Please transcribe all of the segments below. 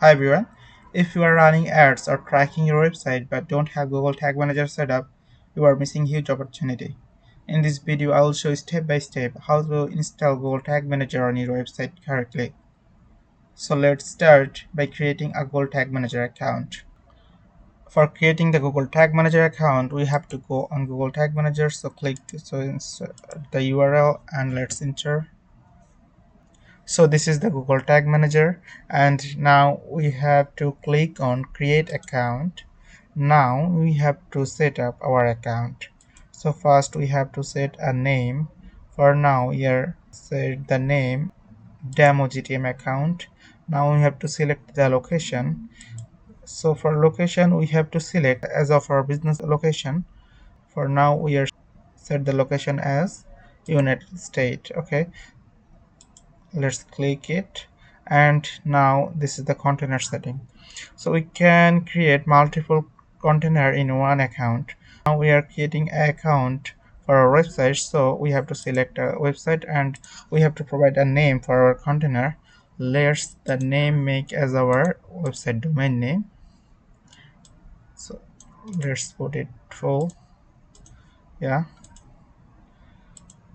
Hi everyone. If you are running ads or tracking your website but don't have Google Tag Manager set up, you are missing huge opportunity. In this video, I will show you step by step how to install Google Tag Manager on your website correctly. So let's start by creating a Google Tag Manager account. For creating the Google Tag Manager account, we have to go on Google Tag Manager. So click insert the URL and let's enter. So this is the Google Tag Manager, and now we have to click on create account. Now we have to set up our account. So first we have to set a name. For now here set the name demo GTM account. Now we have to select the location. So for location we have to select as of our business location. For now we are set the location as United States. Okay, let's click it, and now this is the container setting. So we can create multiple container in one account. Now we are creating an account for our website, so we have to select a website and we have to provide a name for our container. Let's the name make as our website domain name. So let's put it full. Yeah,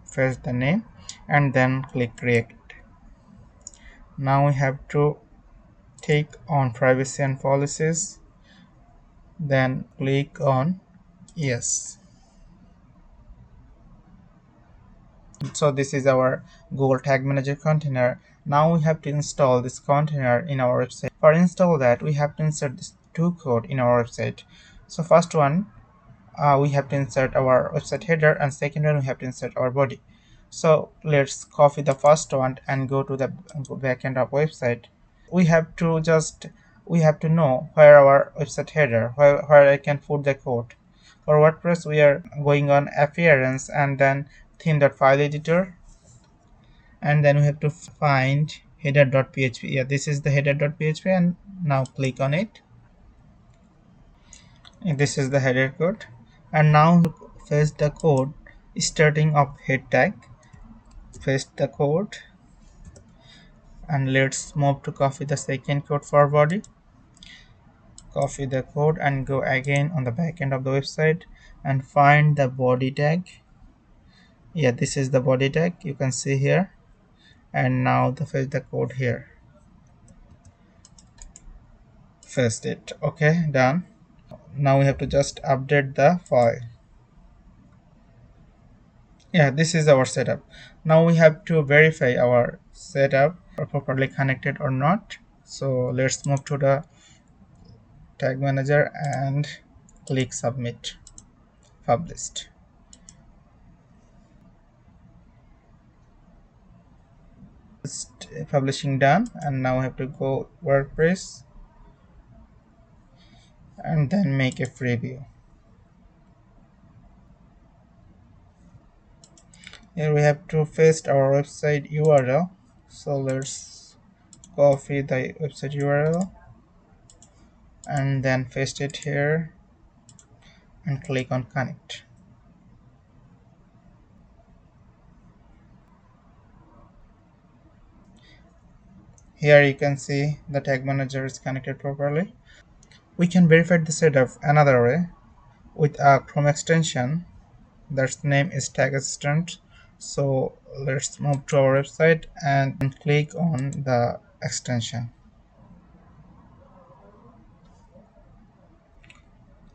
first the name and then click create. Now we have to take on privacy and policies, then click on yes. So this is our Google Tag Manager container. Now we have to install this container in our website. For install that, we have to insert this two code in our website. So first one, we have to insert our website header, and second one we have to insert our body. So let's copy the first one and go to the backend of website. We have to know where our website header, where I can put the code. For WordPress we are going on appearance and then theme.file editor, and then we have to find header.php. Yeah, this is the header.php, and now click on it. And this is the header code, and now paste the code starting of head tag. Paste the code, and let's move to copy the second code for body. Copy the code and go again on the back end of the website and find the body tag. Yeah, this is the body tag, you can see here, and now paste the code here. Paste it. Okay, done. Now we have to just update the file. Yeah, this is our setup. Now we have to verify our setup are properly connected or not. So let's move to the tag manager and click submit. Published. Publishing done, and now we have to go WordPress and then make a preview. Here we have to paste our website URL. So let's copy the website URL and then paste it here and click on connect. Here you can see the tag manager is connected properly. We can verify the setup another way with a Chrome extension. That's name is tag assistant. So let's move to our website and click on the extension.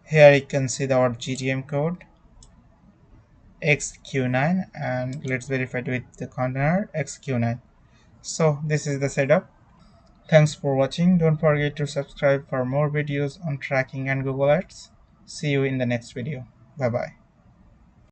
Here you can see our GTM code XQ9, and let's verify it with the container XQ9. So this is the setup. Thanks for watching. Don't forget to subscribe for more videos on tracking and Google Ads. See you in the next video. Bye bye.